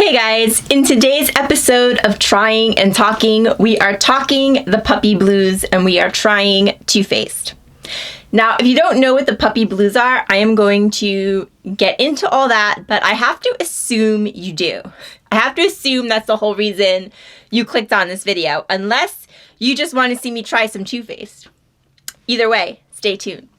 Hey guys, in today's episode of Trying and Talking, we are talking the puppy blues and we are trying Too Faced. Now, if you don't know what the puppy blues are, I am going to get into all that, but I have to assume you do. I have to assume that's the whole reason you clicked on this video, unless you just want to see me try some Too Faced. Either way, stay tuned.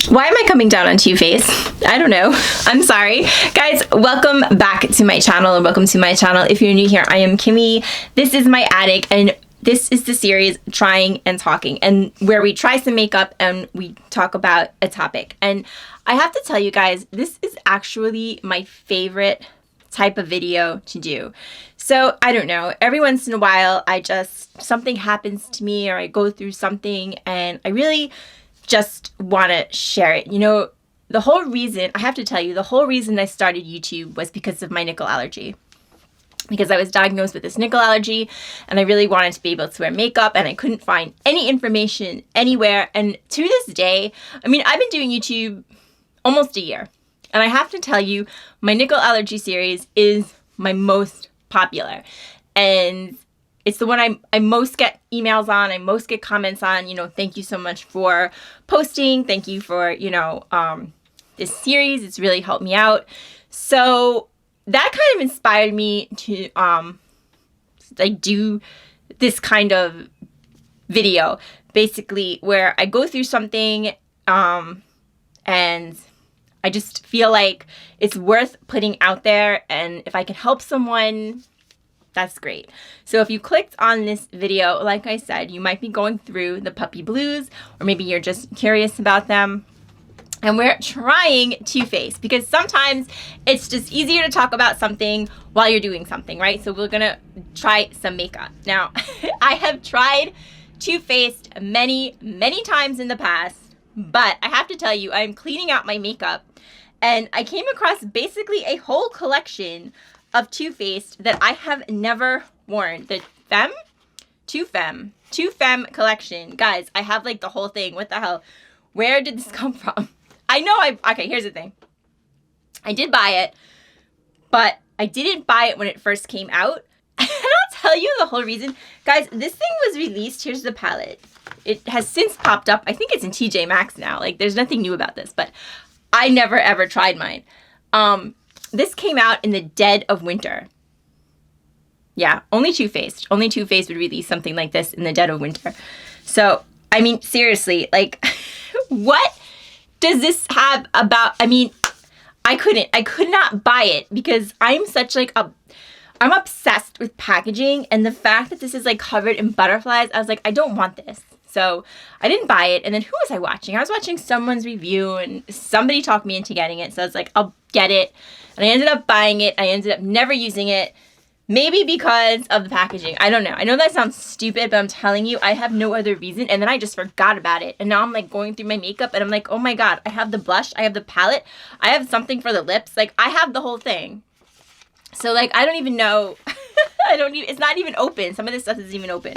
Why am I coming down on Too Faced? I don't know. I'm sorry. Guys, welcome back to my channel and welcome to my channel. If you're new here, I am Kimmy. This is my attic and this is the series Trying and Talking, and where we try some makeup and we talk about a topic. And I have to tell you guys, this is actually my favorite type of video to do. So I don't know, every once in a while something happens to me or I go through something and I really just want to share it. You know, the whole reason I started YouTube was because of my nickel allergy. Because I was diagnosed with this nickel allergy and I really wanted to be able to wear makeup and I couldn't find any information anywhere. And to this day, I mean, I've been doing YouTube almost a year. And I have to tell you, my nickel allergy series is my most popular. And it's the one I most get emails on, I most get comments on. You know, thank you so much for posting. Thank you for, this series. It's really helped me out. So that kind of inspired me to do this kind of video, basically, where I go through something and I just feel like it's worth putting out there. And if I can help someone, that's great. So if you clicked on this video, like I said, you might be going through the puppy blues, or maybe you're just curious about them. And we're trying Too Faced because sometimes it's just easier to talk about something while you're doing something, right? So we're gonna try some makeup. Now, I have tried Too Faced many, many times in the past, but I have to tell you, I'm cleaning out my makeup and I came across basically a whole collection of Too Faced that I have never worn. The Too Femme collection. Guys, I have like the whole thing. What the hell? Where did this come from? Okay, here's the thing. I did buy it, but I didn't buy it when it first came out. And I'll tell you the whole reason. Guys, this thing was released. Here's the palette. It has since popped up. I think it's in TJ Maxx now. Like, there's nothing new about this, but I never ever tried mine. This came out in the dead of winter. Yeah, only Too Faced. Only Too Faced would release something like this in the dead of winter. So, I mean, seriously, like, what does this have about, I could not buy it because I'm such like I'm obsessed with packaging, and the fact that this is like covered in butterflies, I was like, I don't want this. So I didn't buy it. And then who was I watching? I was watching someone's review and somebody talked me into getting it. So I was like, I'll get it. And I ended up buying it. I ended up never using it. Maybe because of the packaging. I don't know. I know that sounds stupid, but I'm telling you, I have no other reason. And then I just forgot about it. And now I'm like going through my makeup and I'm like, oh my God, I have the blush. I have the palette. I have something for the lips. Like, I have the whole thing. So like, I don't even know. It's not even open. Some of this stuff isn't even open.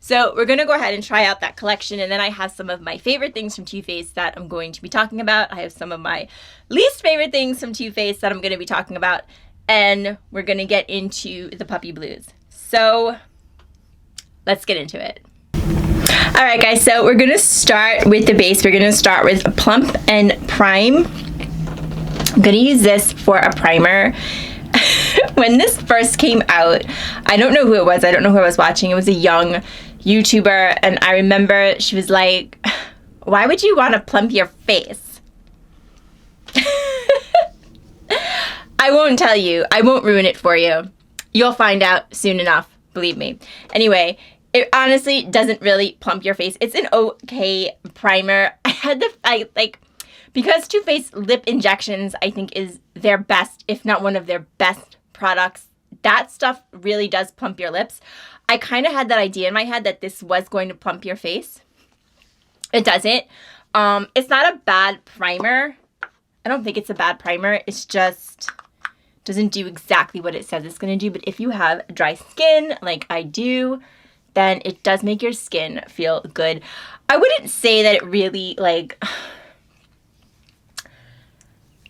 So we're going to go ahead and try out that collection. And then I have some of my favorite things from Too Faced that I'm going to be talking about. I have some of my least favorite things from Too Faced that I'm going to be talking about. And we're going to get into the puppy blues. So let's get into it. All right, guys. So we're going to start with the base. We're going to start with Plump and Prime. I'm going to use this for a primer. When this first came out, I don't know who it was. I don't know who I was watching. It was a young YouTuber. And I remember she was like, why would you want to plump your face? I won't tell you. I won't ruin it for you. You'll find out soon enough. Believe me. Anyway, it honestly doesn't really plump your face. It's an okay primer. Because Too Faced lip injections, I think, is their best, if not one of their best products. That stuff really does plump your lips. I kind of had that idea in my head that this was going to plump your face. It doesn't. It's not a bad primer. I don't think it's a bad primer. It's just doesn't do exactly what it says it's going to do. But if you have dry skin like I do, then it does make your skin feel good. I wouldn't say that it really, like,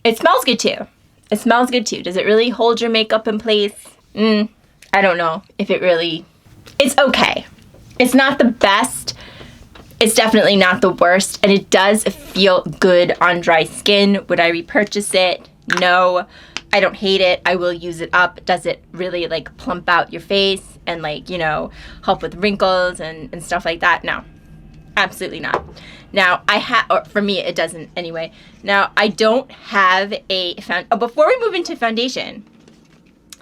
It smells good too. It smells good too. Does it really hold your makeup in place? I don't know if it really, it's okay. It's not the best. It's definitely not the worst. And it does feel good on dry skin. Would I repurchase it? No. I don't hate it. I will use it up. Does it really like plump out your face and like, you know, help with wrinkles and stuff like that? No, absolutely not. Now or for me, it doesn't anyway. Now I don't have a before we move into foundation,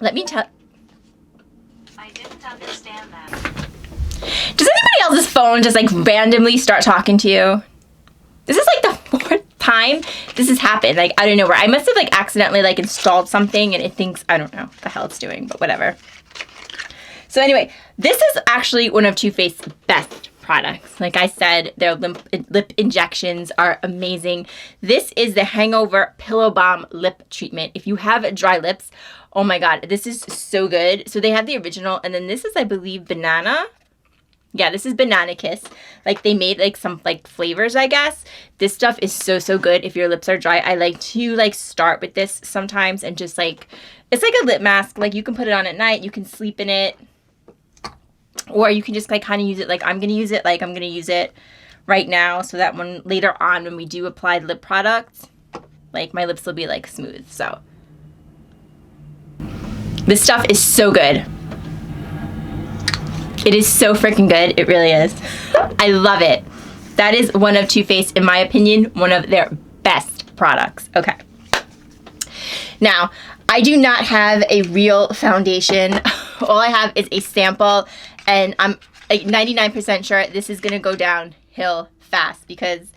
let me tell. I didn't understand that. Does anybody else's phone just like randomly start talking to you? This is like the 4th time this has happened. Like, I don't know where. I must have like accidentally like installed something and it thinks, I don't know what the hell it's doing, but whatever. So anyway, this is actually one of Too Faced's best products. Like I said, their lip injections are amazing. This is the Hangover Pillow Balm Lip Treatment. If you have dry lips, oh my God, this is so good. So they have the original, and then this is, I believe, banana. Yeah, this is Banana Kiss. Like they made like some like flavors, I guess. This stuff is so, so good if your lips are dry. I like to like start with this sometimes and just like, it's like a lip mask. Like you can put it on at night, you can sleep in it. Or you can just like kind of use it like I'm going to use it. Like I'm going to use it right now so that when later on when we do apply lip products, like my lips will be like smooth. So this stuff is so good. It is so freaking good. It really is. I love it. That is one of Too Faced, in my opinion, one of their best products. Okay. Now, I do not have a real foundation. All I have is a sample, and I'm like 99% sure this is going to go downhill fast because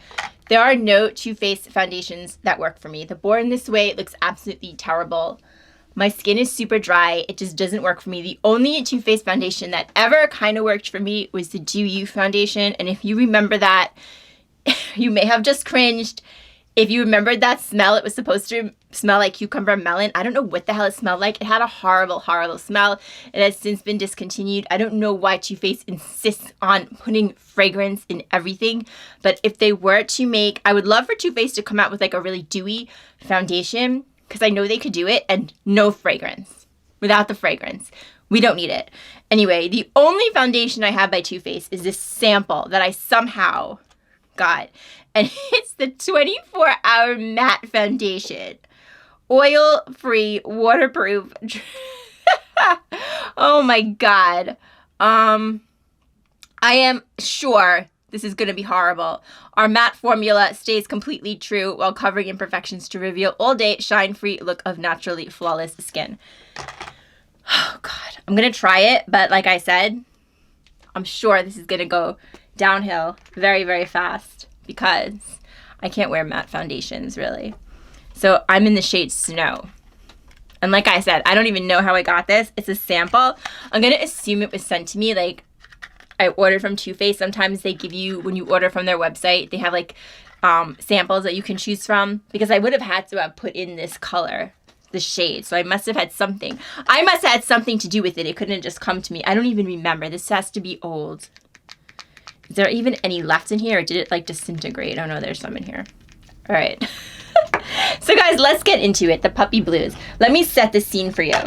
there are no Too Faced foundations that work for me. The Born This Way looks absolutely terrible. My skin is super dry. It just doesn't work for me. The only Too Faced foundation that ever kind of worked for me was the Do You foundation. And if you remember that, you may have just cringed. If you remembered that smell, it was supposed to smell like cucumber melon. I don't know what the hell it smelled like. It had a horrible, horrible smell. It has since been discontinued. I don't know why Too Faced insists on putting fragrance in everything. But if they were to make, I would love for Too Faced to come out with like a really dewy foundation, because I know they could do it, and no fragrance. Without the fragrance. We don't need it. Anyway, the only foundation I have by Too Faced is this sample that I somehow got. And it's the 24-hour matte foundation. Oil-free, waterproof. Oh my God. I am sure this is going to be horrible. Our matte formula stays completely true while covering imperfections to reveal all-day, shine-free look of naturally flawless skin. Oh, God. I'm going to try it, but like I said, I'm sure this is going to go downhill very, very fast because I can't wear matte foundations, really. So I'm in the shade Snow. And like I said, I don't even know how I got this. It's a sample. I'm going to assume it was sent to me like I ordered from Too Faced. Sometimes they give you, when you order from their website, they have like samples that you can choose from, because I would have had to have put in this color, the shade. So I must have had something. I must have had something to do with it. It couldn't just come to me. I don't even remember. This has to be old. Is there even any left in here, or did it like disintegrate? Oh no, there's some in here. All right. So guys, let's get into it. The puppy blues. Let me set the scene for you.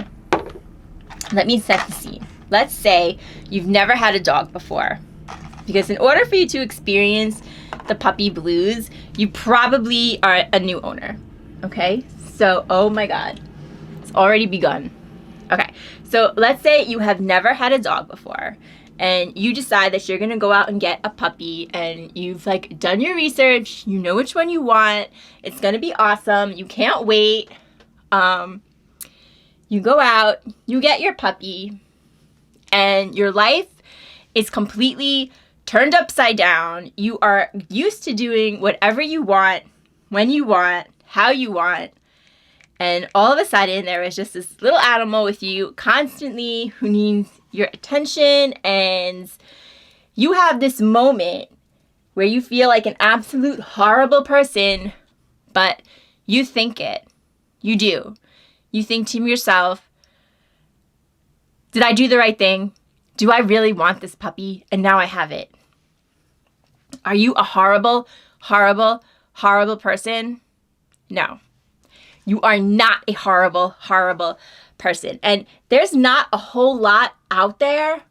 Let me set the scene. Let's say you've never had a dog before, because in order for you to experience the puppy blues, you probably are a new owner. Okay? So, oh my God, it's already begun. Okay, so let's say you have never had a dog before, and you decide that you're gonna go out and get a puppy, and you've like done your research, you know which one you want, it's gonna be awesome, you can't wait. You go out, you get your puppy, and your life is completely turned upside down. You are used to doing whatever you want, when you want, how you want. And all of a sudden, there is just this little animal with you constantly who needs your attention. And you have this moment where you feel like an absolute horrible person, but you think it. You do. You think to yourself, did I do the right thing? Do I really want this puppy? And now I have it. Are you a horrible, horrible, horrible person? No. You are not a horrible, horrible person. And there's not a whole lot out there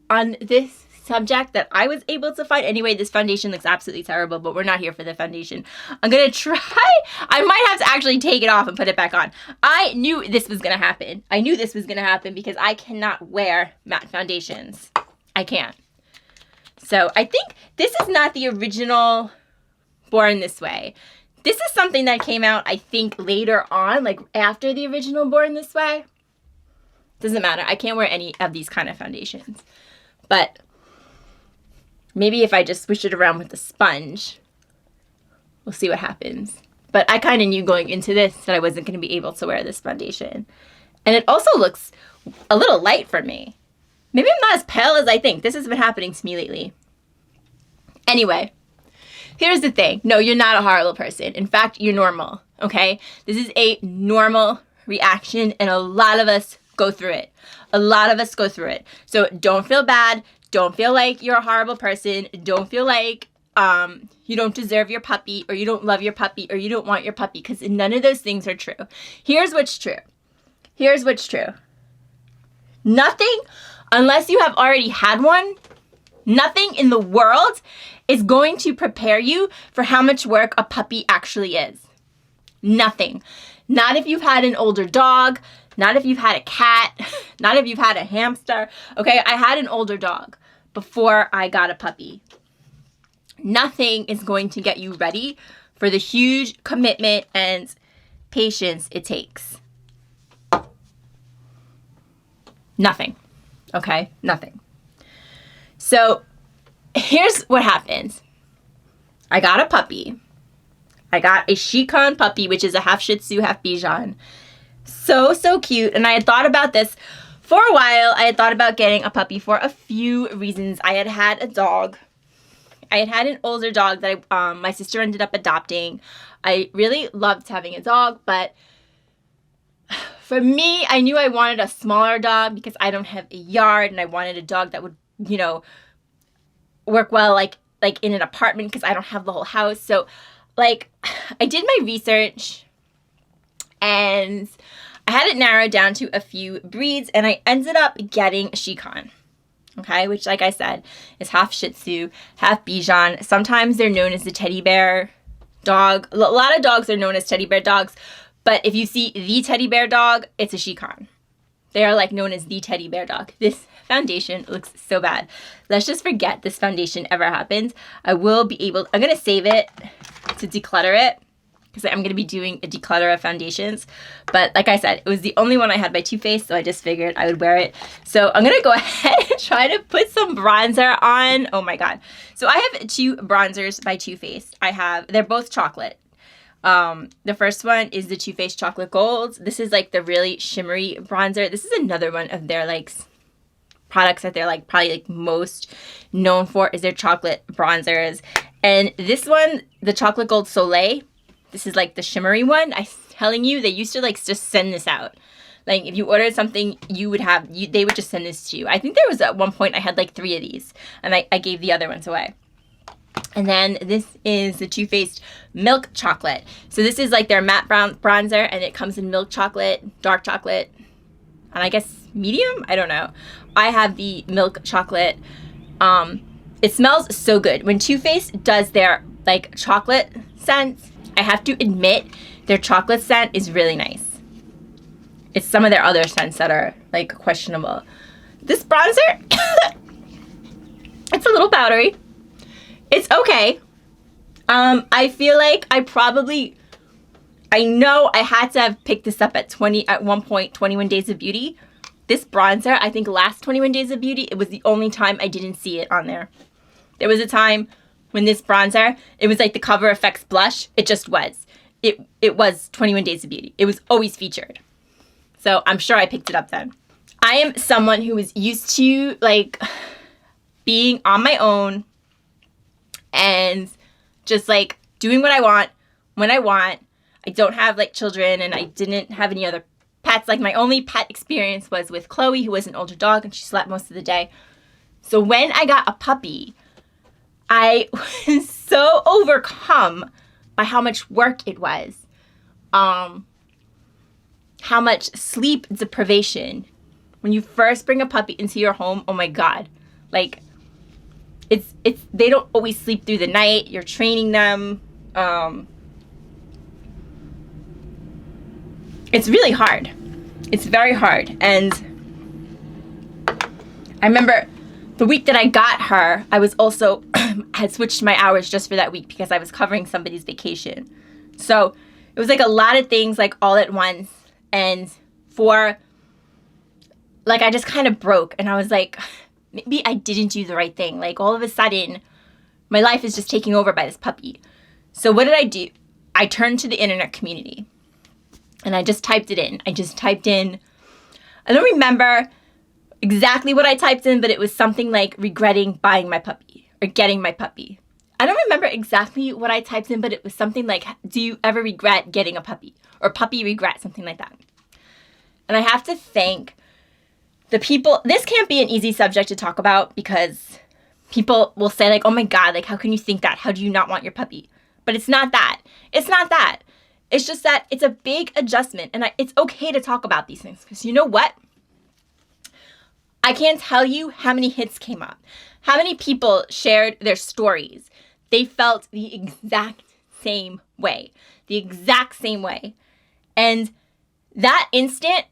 on this subject that I was able to find. Anyway, this foundation looks absolutely terrible, but we're not here for the foundation. I'm going to try. I might have to actually take it off and put it back on. I knew this was going to happen. I knew this was going to happen because I cannot wear matte foundations. I can't. So I think this is not the original Born This Way. This is something that came out, I think, later on, like after the original Born This Way. Doesn't matter. I can't wear any of these kind of foundations. But maybe if I just swish it around with the sponge, we'll see what happens. But I kind of knew going into this that I wasn't going to be able to wear this foundation. And it also looks a little light for me. Maybe I'm not as pale as I think. This has been happening to me lately. Anyway, here's the thing. No, you're not a horrible person. In fact, you're normal, okay? This is a normal reaction, and a lot of us go through it. A lot of us go through it. So don't feel bad. Don't feel like you're a horrible person. Don't feel like you don't deserve your puppy, or you don't love your puppy, or you don't want your puppy, because none of those things are true. Here's what's true. Here's what's true. Nothing, unless you have already had one, nothing in the world is going to prepare you for how much work a puppy actually is. Nothing. Not if you've had an older dog, not if you've had a cat, not if you've had a hamster. Okay, I had an older dog before I got a puppy. Nothing is going to get you ready for the huge commitment and patience it takes. Nothing. Okay? Nothing. So here's what happens. I got a puppy. I got a Shikon puppy, which is a half Shih Tzu, half Bichon. So cute. And I had thought about this for a while. I had thought about getting a puppy for a few reasons. I had had a dog. I had had an older dog that my sister ended up adopting. I really loved having a dog, but for me, I knew I wanted a smaller dog because I don't have a yard, and I wanted a dog that would, you know, work well like in an apartment because I don't have the whole house. So like I did my research and I had it narrowed down to a few breeds, and I ended up getting a Shikon. Okay, which, like I said, is half Shih Tzu, half Bichon. Sometimes they're known as the teddy bear dog. A lot of dogs are known as teddy bear dogs, but if you see the teddy bear dog, it's a Shikon. They are like known as the teddy bear dog. This foundation looks so bad. Let's just forget this foundation ever happened. I'm going to save it to declutter it, because I'm going to be doing a declutter of foundations. But like I said, it was the only one I had by Too Faced, so I just figured I would wear it. So I'm going to go ahead and try to put some bronzer on. Oh my God. So I have two bronzers by Too Faced. They're both chocolate. The first one is the Too Faced Chocolate Gold. This is like the really shimmery bronzer. This is another one of their like products that they're like probably like most known for is their chocolate bronzers. And this one, the Chocolate Gold Soleil, this is like the shimmery one. I'm telling you, they used to like just send this out. Like if you ordered something, they would just send this to you. I think there was at one point I had like 3 of these, and I gave the other ones away. And then this is the Too Faced Milk Chocolate. So this is like their matte brown bronzer, and it comes in milk chocolate, dark chocolate, and I guess medium? I don't know. I have the milk chocolate. It smells so good. When Too Faced does their like chocolate scents, I have to admit their chocolate scent is really nice. It's some of their other scents that are like questionable. This bronzer, it's a little powdery. It's okay. I feel like I know I had to have picked this up at one point, 21 Days of Beauty. This bronzer, I think last 21 Days of Beauty, it was the only time I didn't see it on there. There was a time when this bronzer, it was like the Cover FX blush. It just was. It was 21 Days of Beauty. It was always featured. So I'm sure I picked it up then. I am someone who is used to like being on my own and just like doing what I want when I want. I don't have like children, and I didn't have any other pets. Like my only pet experience was with Chloe, who was an older dog, and she slept most of the day. So when I got a puppy, I was so overcome by how much work it was. how much sleep deprivation when you first bring a puppy into your home. Oh my God. Like, it's they don't always sleep through the night. You're training them. It's really hard. It's very hard. And I remember the week that I got her, I was also had switched my hours just for that week because I was covering somebody's vacation. So it was like a lot of things like all at once. And for like, I just kind of broke, and I was like, maybe I didn't do the right thing. Like, all of a sudden, my life is just taken over by this puppy. So what did I do? I turned to the internet community, and I just typed it in. I don't remember exactly what I typed in, but it was something like regretting buying my puppy or getting my puppy. I don't remember exactly what I typed in, but it was something like, do you ever regret getting a puppy? Or puppy regret, something like that. And I have to thank the people. This can't be an easy subject to talk about because people will say like, oh my God, like, how can you think that? How do you not want your puppy? But it's not that. It's not that. It's just that it's a big adjustment, and it's okay to talk about these things because you know what? I can't tell you how many hits came up, how many people shared their stories. They felt the exact same way, And that instant,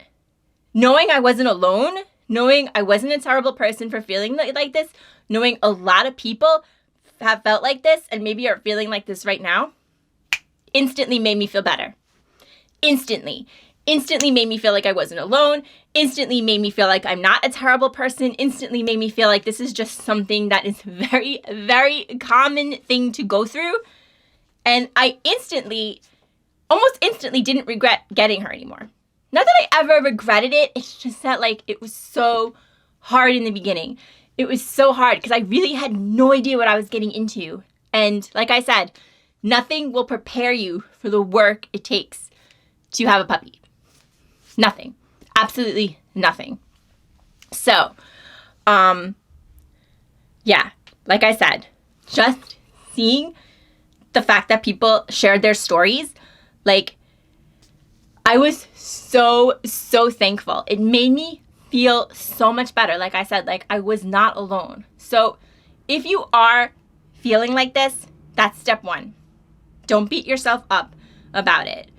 knowing I wasn't alone, knowing I wasn't a terrible person for feeling like this, knowing a lot of people have felt like this and maybe are feeling like this right now, instantly made me feel better. Instantly made me feel like I wasn't alone, instantly made me feel like I'm not a terrible person, instantly made me feel like this is just something that is very, very common thing to go through. And I almost instantly didn't regret getting her anymore. Not that I ever regretted it, it's just that like it was so hard in the beginning. It was so hard because I really had no idea what I was getting into. And like I said, nothing will prepare you for the work it takes to have a puppy. Nothing. Absolutely nothing. So, yeah, like I said, just seeing the fact that people shared their stories, like, I was so thankful. It made me feel so much better. Like I said, like I was not alone. So if you are feeling like this, that's step one. Don't beat yourself up about it.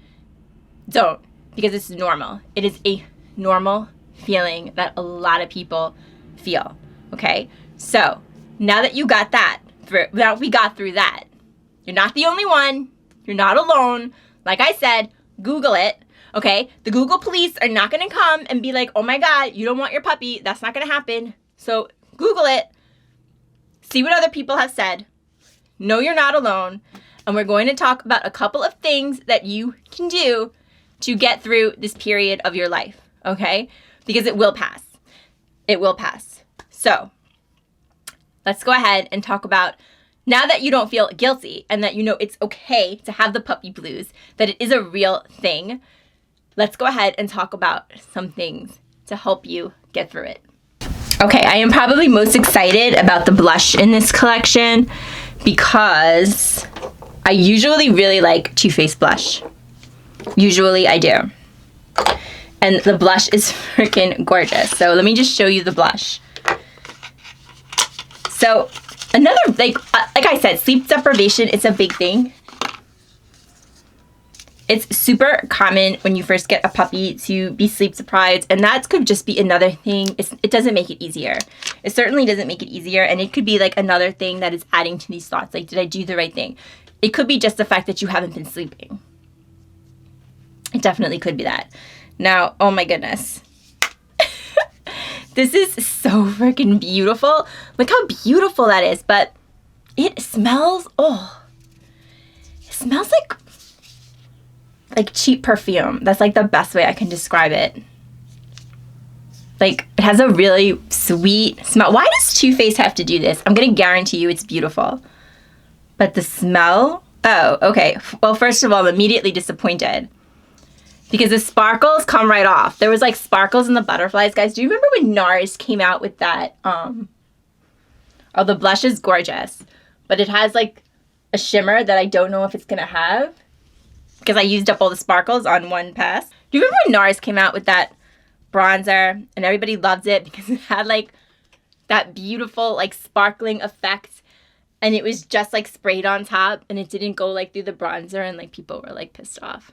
Don't, because it's normal. It is a normal feeling that a lot of people feel. Okay? So now that you got that, now we got through that, you're not the only one. You're not alone. Like I said, Google it. Okay? The Google police are not going to come and be like, oh my God, you don't want your puppy. That's not going to happen. So Google it. See what other people have said. Know you're not alone. And we're going to talk about a couple of things that you can do to get through this period of your life. Okay? Because it will pass. It will pass. So let's go ahead and talk about, now that you don't feel guilty and that you know it's okay to have the puppy blues, that it is a real thing, let's go ahead and talk about some things to help you get through it. Okay, I am probably most excited about the blush in this collection because I usually really like Too Faced blush. Usually I do. And the blush is freaking gorgeous. So let me just show you the blush. So another, like I said, sleep deprivation is a big thing. It's super common when you first get a puppy to be sleep deprived, and that could just be another thing. It doesn't make it easier. It certainly doesn't make it easier, and it could be like another thing that is adding to these thoughts. Like, did I do the right thing? It could be just the fact that you haven't been sleeping. It definitely could be that. Now, oh my goodness. This is so freaking beautiful. Look how beautiful that is, but it smells, it smells like cheap perfume. That's like the best way I can describe it. Like, it has a really sweet smell. Why does Too Faced have to do this? I'm gonna guarantee you it's beautiful. But the smell, oh, okay. Well, first of all, I'm immediately disappointed because the sparkles come right off. There was like sparkles in the butterflies, guys. Do you remember when NARS came out with that? Oh, the blush is gorgeous, but it has like a shimmer that I don't know if it's gonna have, because I used up all the sparkles on one pass. Do you remember when NARS came out with that bronzer and everybody loved it because it had like that beautiful like sparkling effect and it was just like sprayed on top and it didn't go like through the bronzer and like people were like pissed off.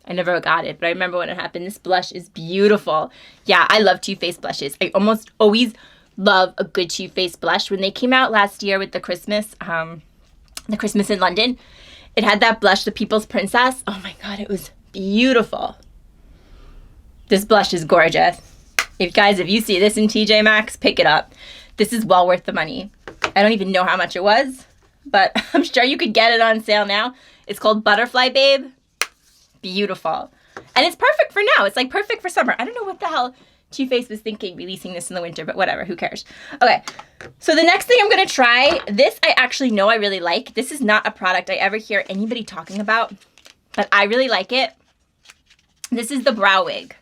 I never got it, but I remember when it happened. This blush is beautiful. Yeah, I love Too Faced blushes. I almost always love a good Too Faced blush. When they came out last year with the Christmas in London, it had that blush, the People's Princess. Oh my God, it was beautiful. This blush is gorgeous. If you see this in TJ Maxx, pick it up. This is well worth the money. I don't even know how much it was, but I'm sure you could get it on sale now. It's called Butterfly Babe. Beautiful. And it's perfect for now. It's like perfect for summer. I don't know what the hell Too Faced was thinking releasing this in the winter, but whatever, who cares? Okay, so the next thing I'm going to try, this I actually know I really like. This is not a product I ever hear anybody talking about, but I really like it. This is the Brow Wig.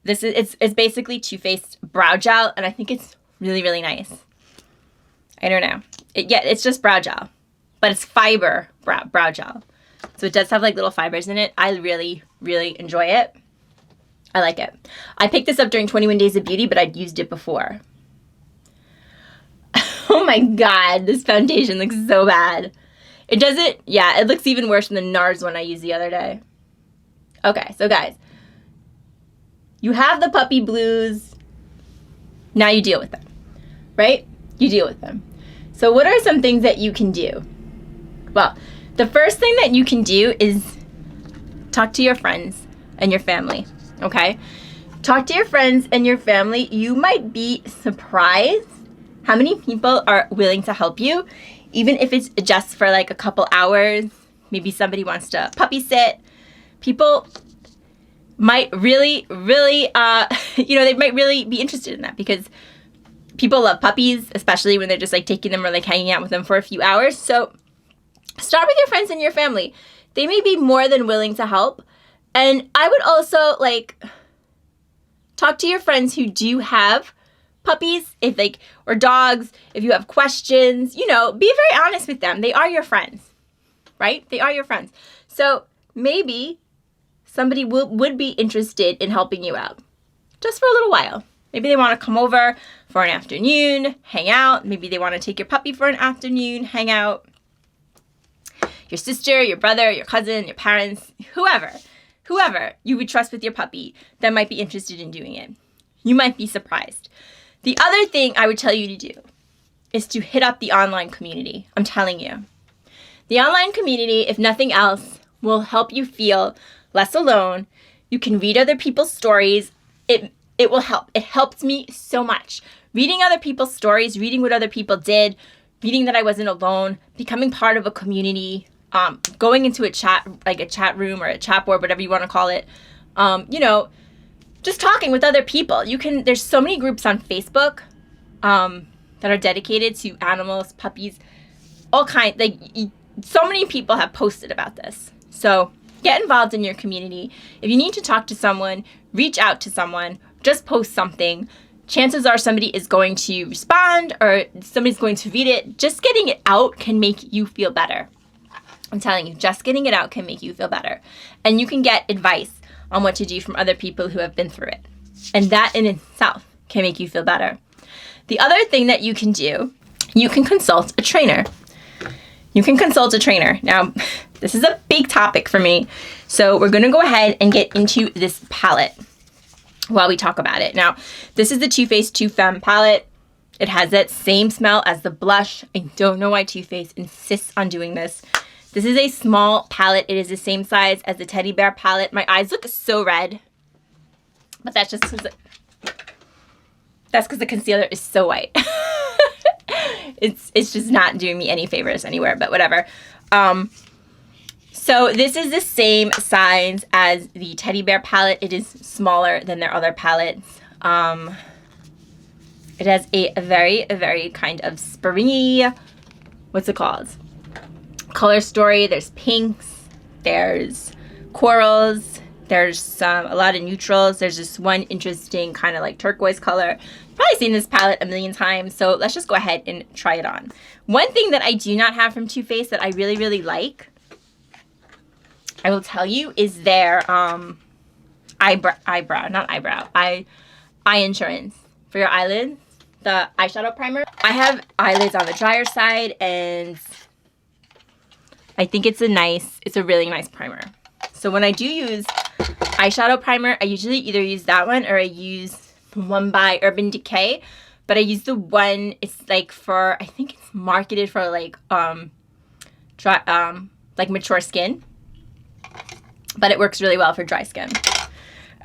It's basically Too Faced brow gel, and I think it's really, really nice. I don't know. It's just brow gel, but it's fiber brow gel. So it does have like little fibers in it. I really, really enjoy it. I like it. I picked this up during 21 Days of Beauty, but I'd used it before. Oh my God, this foundation looks so bad. It doesn't, yeah, it looks even worse than the NARS one I used the other day. Okay, so guys, you have the puppy blues. Now you deal with them, right? You deal with them. So what are some things that you can do? Well, the first thing that you can do is talk to your friends and your family, okay? Talk to your friends and your family. You might be surprised how many people are willing to help you, even if it's just for like a couple hours. Maybe somebody wants to puppy sit. People might really, they might really be interested in that because people love puppies, especially when they're just like taking them or like hanging out with them for a few hours. So start with your friends and your family. They may be more than willing to help. And I would also like talk to your friends who do have puppies, or dogs. If you have questions, be very honest with them. They are your friends, right? They are your friends. So maybe somebody would be interested in helping you out just for a little while. Maybe they want to come over for an afternoon, hang out. Maybe they want to take your puppy for an afternoon, hang out. Your sister, your brother, your cousin, your parents, whoever you would trust with your puppy that might be interested in doing it. You might be surprised. The other thing I would tell you to do is to hit up the online community. I'm telling you. The online community, if nothing else, will help you feel less alone. You can read other people's stories. It will help. It helped me so much. Reading other people's stories, reading what other people did, reading that I wasn't alone, becoming part of a community, going into a chat room or a chat board, whatever you want to call it, just talking with other people. There's so many groups on Facebook that are dedicated to animals, puppies, all kinds. So many people have posted about this. So get involved in your community. If you need to talk to someone, reach out to someone, just post something. Chances are somebody is going to respond or somebody's going to read it. Just getting it out can make you feel better. I'm telling you, just getting it out can make you feel better. And you can get advice on what to do from other people who have been through it. And that in itself can make you feel better. The other thing that you can do, you can consult a trainer. You can consult a trainer. Now, this is a big topic for me. So we're going to go ahead and get into this palette while we talk about it. Now, this is the Too Faced Too Femme palette. It has that same smell as the blush. I don't know why Too Faced insists on doing this. This is a small palette. It is the same size as the teddy bear palette. My eyes look so red, but that's just because the concealer is so white. It's just not doing me any favors anywhere, but whatever. So this is the same size as the teddy bear palette. It is smaller than their other palettes. It has a very kind of springy, what's it called? Color story. There's pinks, there's corals, there's a lot of neutrals. There's this one interesting kind of like turquoise color. Probably seen this palette a million times, so let's just go ahead and try it on. One thing that I do not have from Too Faced that I really like, I will tell you, is their eye insurance for your eyelids, the eyeshadow primer. I have eyelids on the drier side, and I think it's a really nice primer. So when I do use eyeshadow primer, I usually either use that one or I use one by Urban Decay. But I use the one, it's like for, I think it's marketed for like like mature skin. But it works really well for dry skin.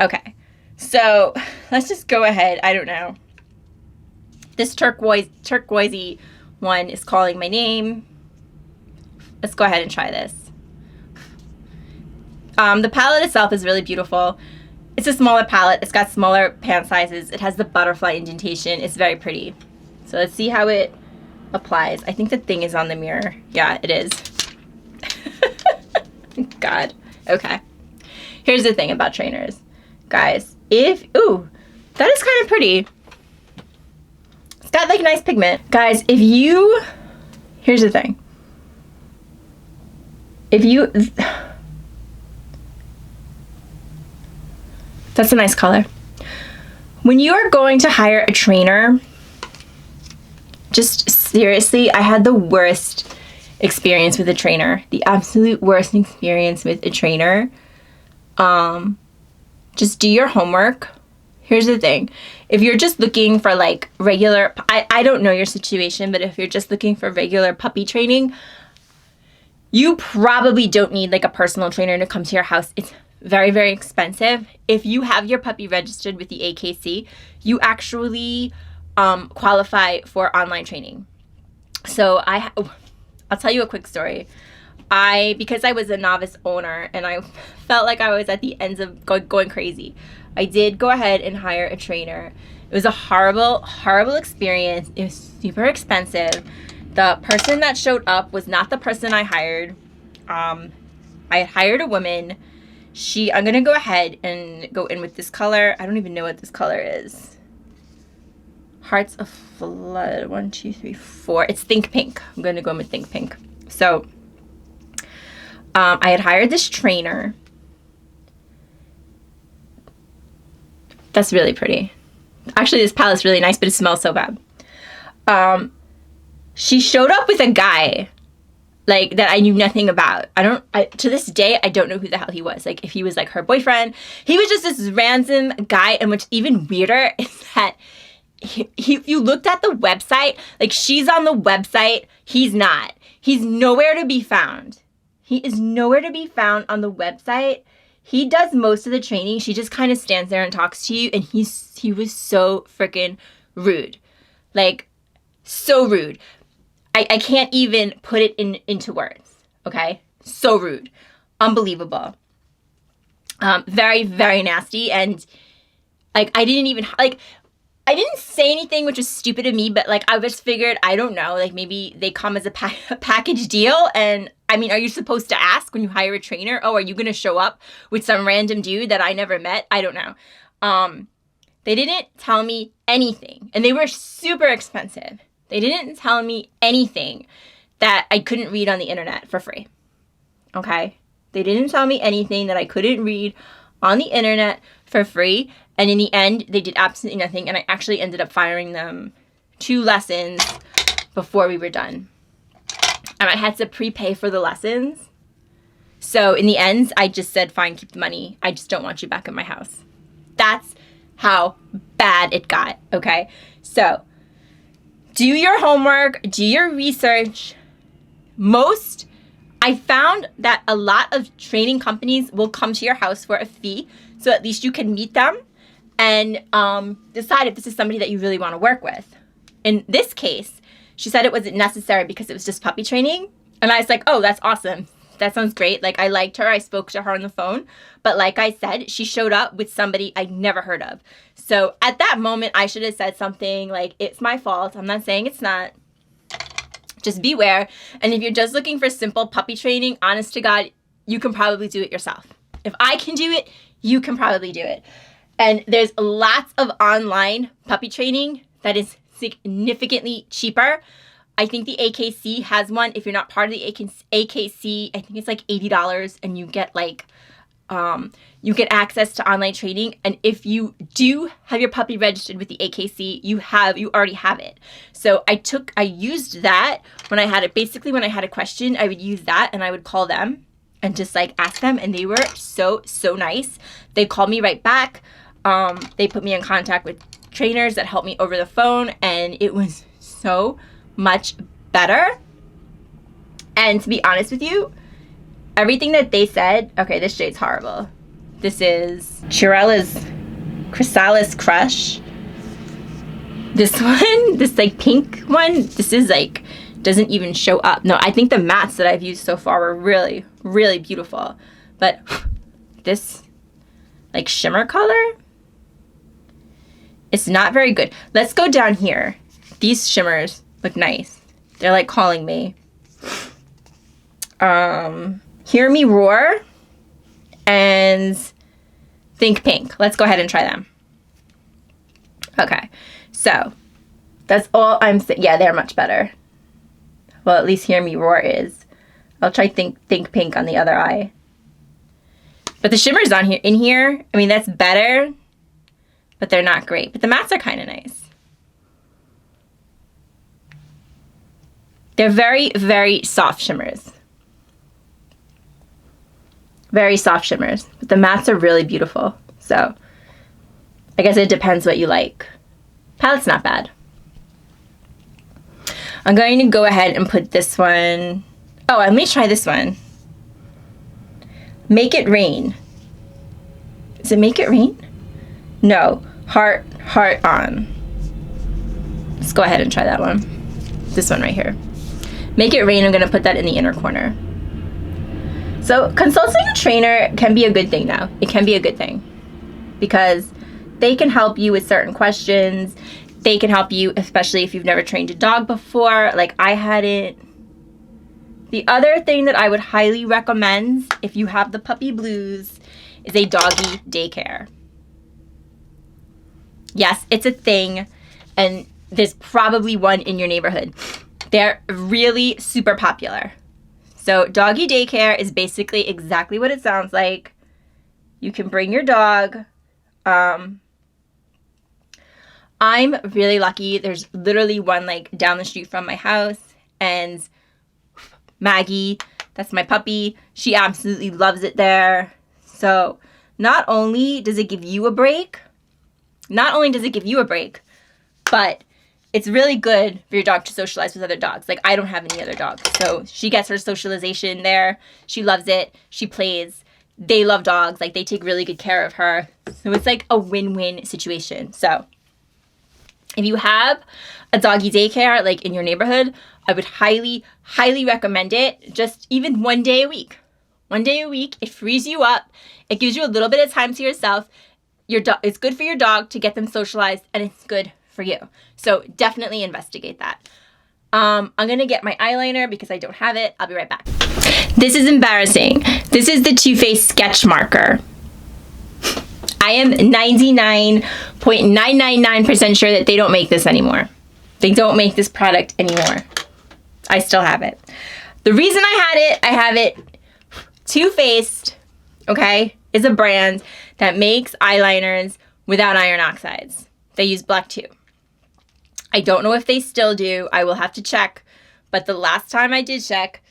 Okay, so let's just go ahead. I don't know. This turquoisey one is calling my name. Let's go ahead and try this. The palette itself is really beautiful. It's a smaller palette. It's got smaller pan sizes. It has the butterfly indentation. It's very pretty. So let's see how it applies. I think the thing is on the mirror. Yeah, it is. God. Okay. Here's the thing about trainers. Guys, ooh, that is kind of pretty. It's got like nice pigment. Guys, here's the thing. That's a nice color. When you are going to hire a trainer, just seriously, I had the worst experience with a trainer. The absolute worst experience with a trainer. Just do your homework. Here's the thing. If you're just looking for like regular, I don't know your situation, but if you're just looking for regular puppy training, you probably don't need like a personal trainer to come to your house. It's very, very expensive. If you have your puppy registered with the AKC, you actually qualify for online training. So I'll tell you a quick story. Because I was a novice owner and I felt like I was at the ends of going crazy, I did go ahead and hire a trainer. It was a horrible, horrible experience. It was super expensive. The person that showed up was not the person I hired. I had hired a woman. I'm going to go ahead and go in with this color. I don't even know what this color is. Hearts of Flood. 1, 2, 3, 4. It's Think Pink. I'm going to go in with Think Pink. So I had hired this trainer. That's really pretty. Actually, this palette's really nice, but it smells so bad. She showed up with a guy like that I knew nothing about. To this day, I don't know who the hell he was. Like if he was like her boyfriend, he was just this random guy. And what's even weirder is that if you looked at the website, like she's on the website, he's not. He's nowhere to be found. He is nowhere to be found on the website. He does most of the training. She just kind of stands there and talks to you. And he was so freaking rude. Like so rude. I can't even put it into words, okay? So rude. Unbelievable. Very, very nasty. And, like, I didn't say anything, which was stupid of me, but, like, I just figured, I don't know, like, maybe they come as a package deal. And, I mean, are you supposed to ask when you hire a trainer, oh, are you going to show up with some random dude that I never met? I don't know. They didn't tell me anything. And they were super expensive. They didn't tell me anything that I couldn't read on the internet for free, okay? They didn't tell me anything that I couldn't read on the internet for free. And in the end, they did absolutely nothing. And I actually ended up firing them 2 lessons before we were done. And I had to prepay for the lessons. So in the end, I just said, fine, keep the money. I just don't want you back in my house. That's how bad it got, okay? So do your homework, do your research. I found that a lot of training companies will come to your house for a fee, so at least you can meet them and decide if this is somebody that you really want to work with. In this case, she said it wasn't necessary because it was just puppy training. And I was like, oh, that's awesome. That sounds great. Like, I liked her. I spoke to her on the phone. But like I said, she showed up with somebody I'd never heard of. So at that moment, I should have said something like, it's my fault. I'm not saying it's not. Just beware. And if you're just looking for simple puppy training, honest to God, you can probably do it yourself. If I can do it, you can probably do it. And there's lots of online puppy training that is significantly cheaper. I think the AKC has one. If you're not part of the AKC, I think it's like $80 and you get like you get access to online training. And if you do have your puppy registered with the AKC, you already have it. So I used that when I had it. Basically, when I had a question, I would use that and I would call them and just like ask them. And they were so nice. They called me right back. They put me in contact with trainers that helped me over the phone, and it was so much better. And to be honest with you, everything that they said, okay, this shade's horrible. This is Chirella's Chrysalis Crush. This one, this like pink one, this is like, doesn't even show up. No, I think the mattes that I've used so far were really, really beautiful. But this like shimmer color, it's not very good. Let's go down here. These shimmers look nice. They're like calling me. Hear Me Roar and Think Pink. Let's go ahead and try them. Okay, so that's all I'm saying. Yeah, they're much better. Well, at least Hear Me Roar is. I'll try Think Pink on the other eye. But the shimmers in here, I mean, that's better, but they're not great. But the mattes are kind of nice. They're very, very soft shimmers. Very soft shimmers. But the mattes are really beautiful. So I guess it depends what you like. Palette's not bad. I'm going to go ahead and put this one. Oh, let me try this one. Make It Rain. Is it Make It Rain? No. Heart On. Let's go ahead and try that one. This one right here. Make It Rain, I'm going to put that in the inner corner. So consulting a trainer can be a good thing now. It can be a good thing because they can help you with certain questions. They can help you, especially if you've never trained a dog before, like I hadn't. The other thing that I would highly recommend if you have the puppy blues is a doggy daycare. Yes, it's a thing, and there's probably one in your neighborhood. They're really super popular. So doggy daycare is basically exactly what it sounds like. You can bring your dog. I'm really lucky. There's literally one like down the street from my house, and Maggie, that's my puppy, she absolutely loves it there. So not only does it give you a break, but it's really good for your dog to socialize with other dogs. Like I don't have any other dogs. So she gets her socialization there. She loves it. She plays. They love dogs. Like they take really good care of her. So it's like a win-win situation. So if you have a doggy daycare like in your neighborhood, I would highly, highly recommend it. Just even 1 day a week. 1 day a week. It frees you up. It gives you a little bit of time to yourself. It's good for your dog to get them socialized, and it's good for you. So definitely investigate that. I'm going to get my eyeliner because I don't have it. I'll be right back. This is embarrassing. This is the Too Faced sketch marker. I am 99.999% sure that they don't make this anymore. They don't make this product anymore. I still have it. The reason I have it, Too Faced, okay, is a brand that makes eyeliners without iron oxides. They use black too. I don't know if they still do. I will have to check. But the last time I did check,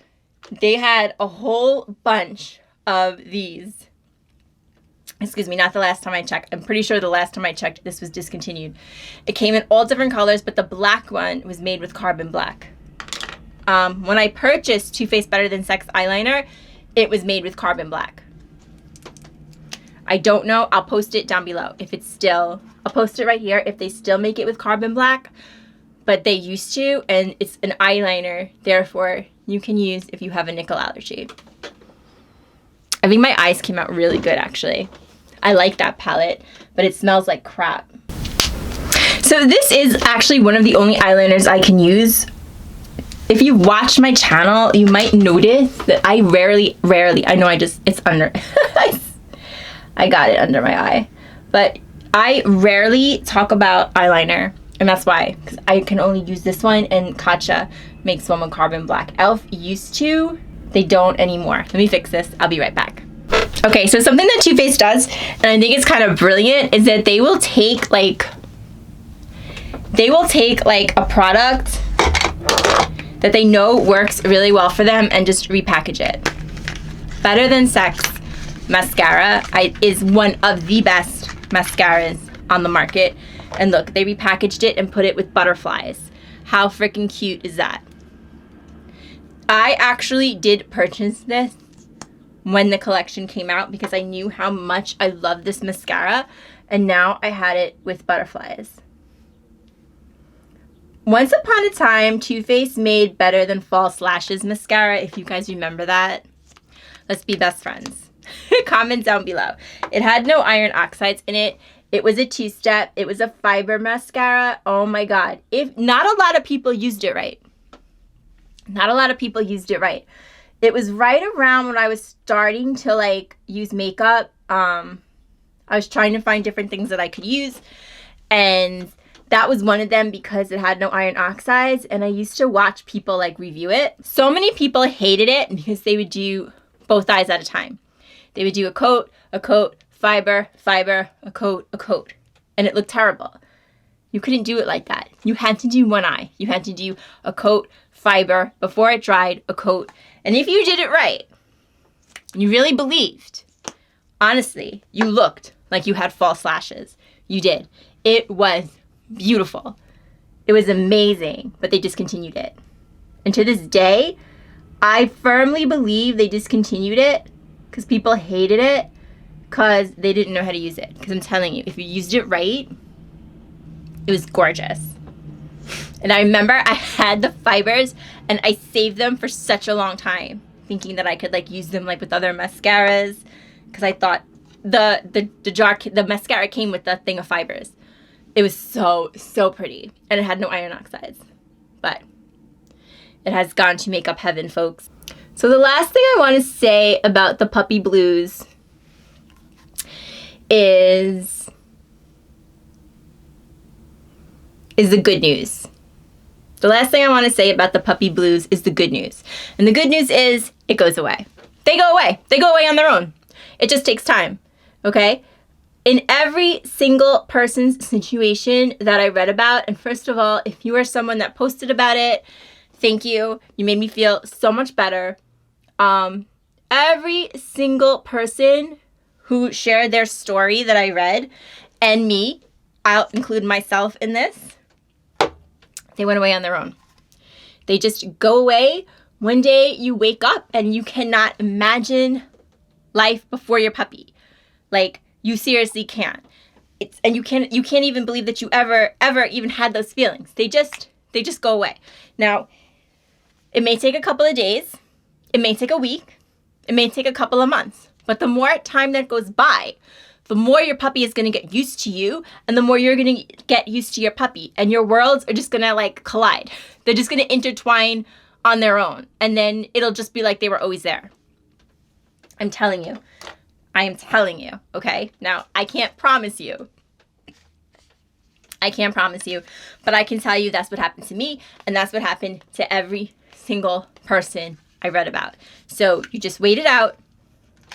they had a whole bunch of these. Excuse me, not the last time I checked. I'm pretty sure the last time I checked, this was discontinued. It came in all different colors, but the black one was made with carbon black. When I purchased Too Faced Better Than Sex eyeliner, it was made with carbon black. I don't know. I'll post it down below if it's still. I'll post it right here if they still make it with carbon black, but they used to, and it's an eyeliner, therefore you can use if you have a nickel allergy. I think my eyes came out really good, actually. I like that palette, but it smells like crap. So this is actually one of the only eyeliners I can use. If you watch my channel, you might notice that I rarely, I know it's under, I got it under my eye, but I rarely talk about eyeliner, and that's why, because I can only use this one, and Katja makes one with carbon black. Elf used to, they don't anymore. Let me fix this. I'll be right back. Okay, so something that Too Faced does, and I think it's kind of brilliant, is that they will take like a product that they know works really well for them and just repackage it. Better Than Sex mascara is one of the best mascaras on the market. And look, they repackaged it and put it with butterflies. How freaking cute is that? I actually did purchase this when the collection came out because I knew how much I love this mascara, and now I had it with butterflies. Once upon a time, Too Faced made Better Than False Lashes mascara, if you guys remember that. Let's be best friends. Comment down below. It had no iron oxides in it. It was a two-step. It was a fiber mascara. Oh my god. If not a lot of people used it right. Not a lot of people used it right. It was right around when I was starting to like use makeup. I was trying to find different things that I could use, and that was one of them because it had no iron oxides, and I used to watch people like review it. So many people hated it because they would do both eyes at a time. They would do a coat, fiber, a coat, and it looked terrible. You couldn't do it like that. You had to do one eye. You had to do a coat, fiber, before it dried, a coat. And if you did it right, you really believed, honestly, you looked like you had false lashes. You did. It was beautiful. It was amazing, but they discontinued it. And to this day, I firmly believe they discontinued it because people hated it because they didn't know how to use it. Because I'm telling you, if you used it right, it was gorgeous. And I remember I had the fibers and I saved them for such a long time, thinking that I could like use them like with other mascaras, because I thought the mascara came with the thing of fibers. It was so pretty, and it had no iron oxides, but it has gone to makeup heaven, folks. So the last thing I want to say about the puppy blues is the good news. The last thing I want to say about the puppy blues is the good news. And the good news is it goes away. They go away. They go away on their own. It just takes time, okay? In every single person's situation that I read about, and first of all, if you are someone that posted about it, thank you. You made me feel so much better. Every single person who shared their story that I read, and me, I'll include myself in this, they went away on their own. They just go away. One day you wake up and you cannot imagine life before your puppy. Like, you seriously can't. And you can't even believe that you ever even had those feelings. They just go away. Now, it may take a couple of days. It may take a week. It may take a couple of months. But the more time that goes by, the more your puppy is going to get used to you, and the more you're going to get used to your puppy, and your worlds are just going to like collide. They're just going to intertwine on their own, and then it'll just be like they were always there. I'm telling you. I am telling you, okay? Now, I can't promise you. I can't promise you, but I can tell you that's what happened to me, and that's what happened to every single person I read about. So you just wait it out.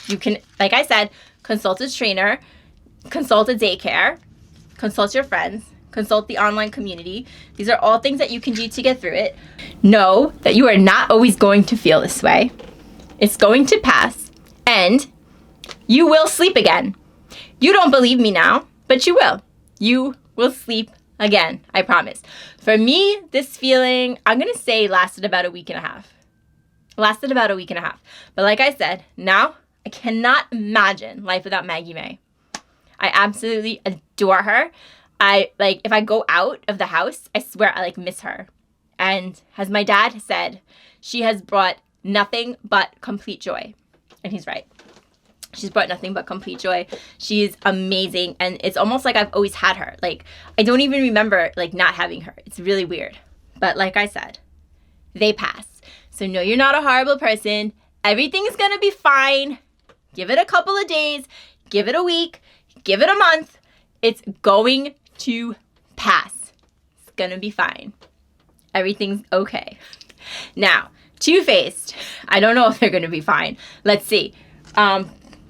You can, like I said, consult a trainer, consult a daycare, consult your friends, consult the online community. These are all things that you can do to get through it. Know that you are not always going to feel this way. It's going to pass, and you will sleep again. You don't believe me now, but you will. You will sleep again, I promise. For me, this feeling, I'm going to say lasted about a week and a half. Lasted about a week and a half. But like I said, now I cannot imagine life without Maggie May. I absolutely adore her. If I go out of the house, I swear I miss her. And as my dad said, she has brought nothing but complete joy. And he's right. She's brought nothing but complete joy. She's amazing. And it's almost like I've always had her. I don't even remember, not having her. It's really weird. But like I said, they pass. So no, you're not a horrible person. Everything's going to be fine. Give it a couple of days. Give it a week. Give it a month. It's going to pass. It's going to be fine. Everything's okay. Now, Too Faced. I don't know if they're going to be fine. Let's see.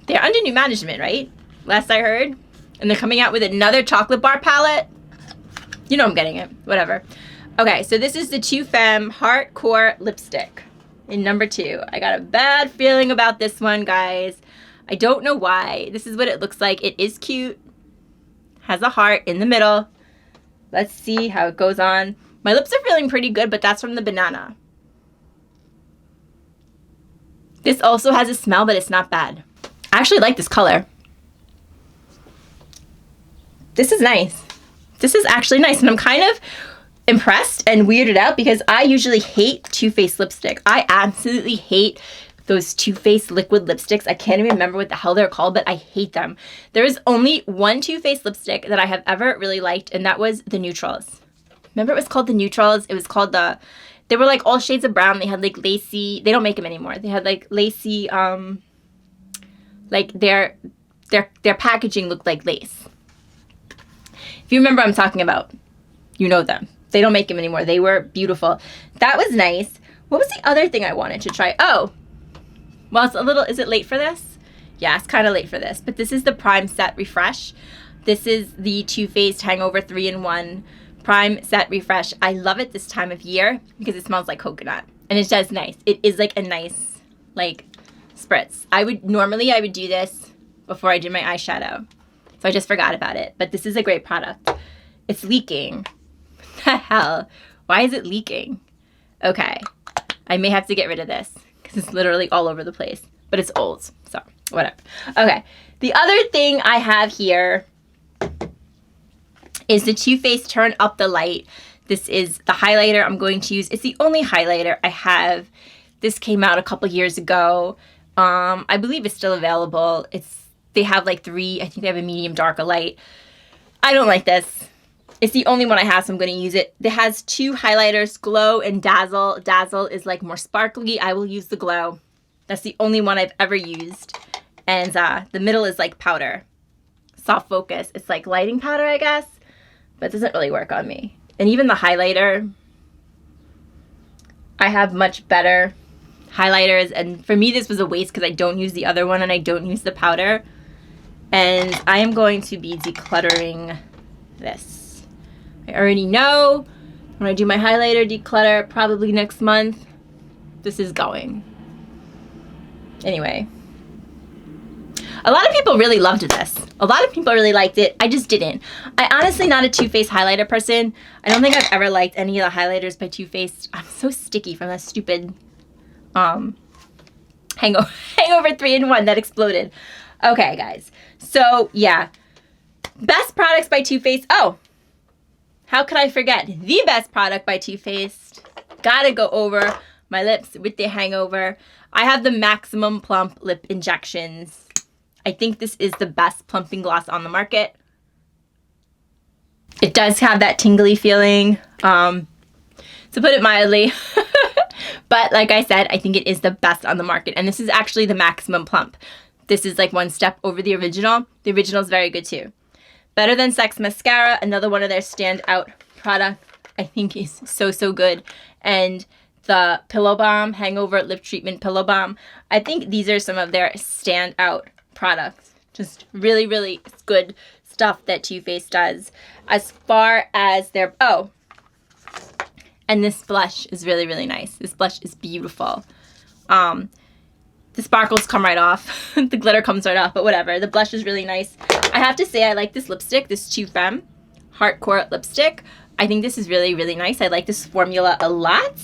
They're under new management, right? Last I heard. And they're coming out with another chocolate bar palette. You know I'm getting it. Whatever. Okay, so this is the Too Femme Hardcore Lipstick in number 2. I got a bad feeling about this one, guys. I don't know why. This is what it looks like. It is cute. Has a heart in the middle. Let's see how it goes on. My lips are feeling pretty good, but that's from the banana. This also has a smell, but it's not bad. I actually like this color. This is nice. This is actually nice, and I'm kind of impressed and weirded out because I usually hate Too Faced lipstick. I absolutely hate those Too Faced liquid lipsticks. I can't even remember what the hell they're called, but I hate them. There is only one Too Faced lipstick that I have ever really liked, and that was the Neutrals. Remember it was called the Neutrals? It was called they were like all shades of brown. They had like lacy, they don't make them anymore. They had like lacy, like their packaging looked like lace. If you remember what I'm talking about, you know them. They don't make them anymore. They were beautiful. That was nice. What was the other thing I wanted to try? Oh, well, it's a little, is it late for this? Yeah, it's kind of late for this. But this is the Prime Set Refresh. This is the Too Faced Hangover 3-in-1 Prime Set Refresh. I love it this time of year because it smells like coconut. And it does nice. It is like a nice, like, spritz. I would do this before I did my eyeshadow. So I just forgot about it. But this is a great product. It's leaking. What the hell? Why is it leaking? Okay. I may have to get rid of this because it's literally all over the place. But it's old. So whatever. Okay. The other thing I have here is the Too Faced Turn Up the Light. This is the highlighter I'm going to use. It's the only highlighter I have. This came out a couple years ago. I believe it's still available. They have like 3. I think they have a medium, dark, a light. I don't like this. It's the only one I have, so I'm going to use it. It has 2 highlighters, Glow and Dazzle. Dazzle is like more sparkly. I will use the Glow. That's the only one I've ever used. And the middle is like powder. Soft focus. It's like lighting powder, I guess. But it doesn't really work on me. And even the highlighter, I have much better highlighters. And for me, this was a waste because I don't use the other one and I don't use the powder. And I am going to be decluttering this. I already know when I do my highlighter declutter, probably next month, this is going. Anyway. A lot of people really loved this. A lot of people really liked it. I just didn't. I honestly not a Too Faced highlighter person. I don't think I've ever liked any of the highlighters by Too Faced. I'm so sticky from that stupid Hangover 3-in-1 that exploded. Okay, guys. So, yeah. Best products by Too Faced. Oh, how could I forget? The best product by Too Faced. Gotta go over my lips with the Hangover. I have the Maximum Plump Lip Injections. I think this is the best plumping gloss on the market. It does have that tingly feeling, to put it mildly. But like I said, I think it is the best on the market. And this is actually the Maximum Plump. This is like one step over the original. The original is very good too. Better Than Sex Mascara, another one of their standout products, I think is so, so good. And the Pillow Balm, Hangover Lip Treatment Pillow Balm. I think these are some of their standout products. Just really, really good stuff that Too Faced does. As far as their... Oh, and this blush is really, really nice. This blush is beautiful. The sparkles come right off. The glitter comes right off, but whatever. The blush is really nice. I have to say I like this lipstick, this Too Femme Hardcore lipstick. I think this is really, really nice. I like this formula a lot.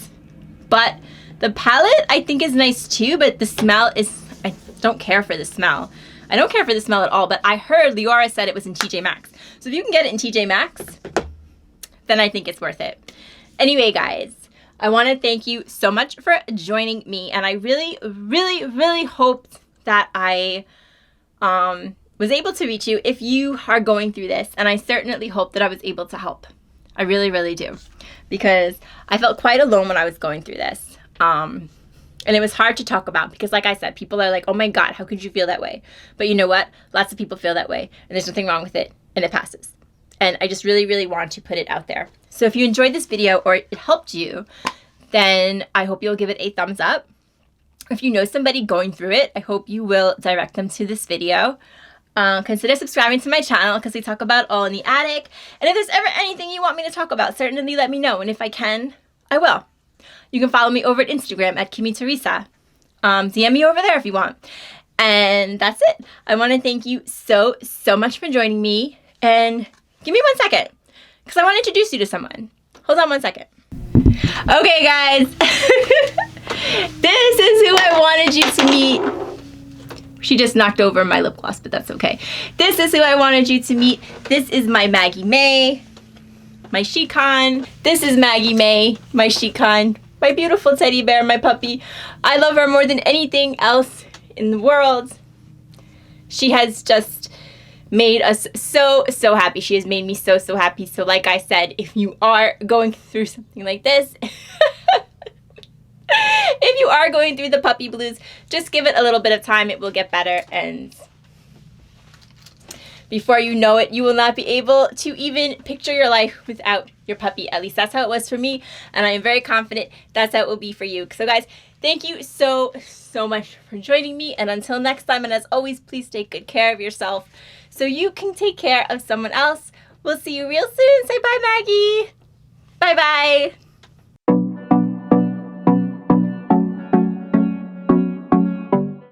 But the palette I think is nice too, but the smell is... I don't care for the smell. I don't care for the smell at all, but I heard Leora said it was in TJ Maxx. So if you can get it in TJ Maxx, then I think it's worth it. Anyway, guys, I want to thank you so much for joining me, and I really, really, really hoped that I was able to reach you if you are going through this, and I certainly hope that I was able to help. I really, really do, because I felt quite alone when I was going through this. And it was hard to talk about because, like I said, people are like, oh my God, how could you feel that way? But you know what? Lots of people feel that way, and there's nothing wrong with it, and it passes. And I just really, really want to put it out there. So if you enjoyed this video or it helped you, then I hope you'll give it a thumbs up. If you know somebody going through it, I hope you will direct them to this video. Consider subscribing to my channel because we talk about all in the attic. And if there's ever anything you want me to talk about, certainly let me know. And if I can, I will. You can follow me over at Instagram at Kimmy Teresa. DM me over there if you want. And that's it. I want to thank you so much for joining me. And give me 1 second because I want to introduce you to someone. Hold on 1 second. Okay, guys. This is who I wanted you to meet. She just knocked over my lip gloss, but that's okay. This is who I wanted you to meet. This is my Maggie May, my She-Con. This is Maggie May, my She-Con, my beautiful teddy bear, my puppy. I love her more than anything else in the world. She has just made us so happy. She has made me so happy. So like I said, if you are going through something like this, if you are going through the puppy blues, just give it a little bit of time. It will get better, and before you know it, you will not be able to even picture your life without your puppy. At least that's how it was for me, and I am very confident that's how it will be for you. So guys, thank you so much for joining me, and until next time, and as always, please take good care of yourself so you can take care of someone else. We'll see you real soon. Say bye, Maggie. Bye-bye.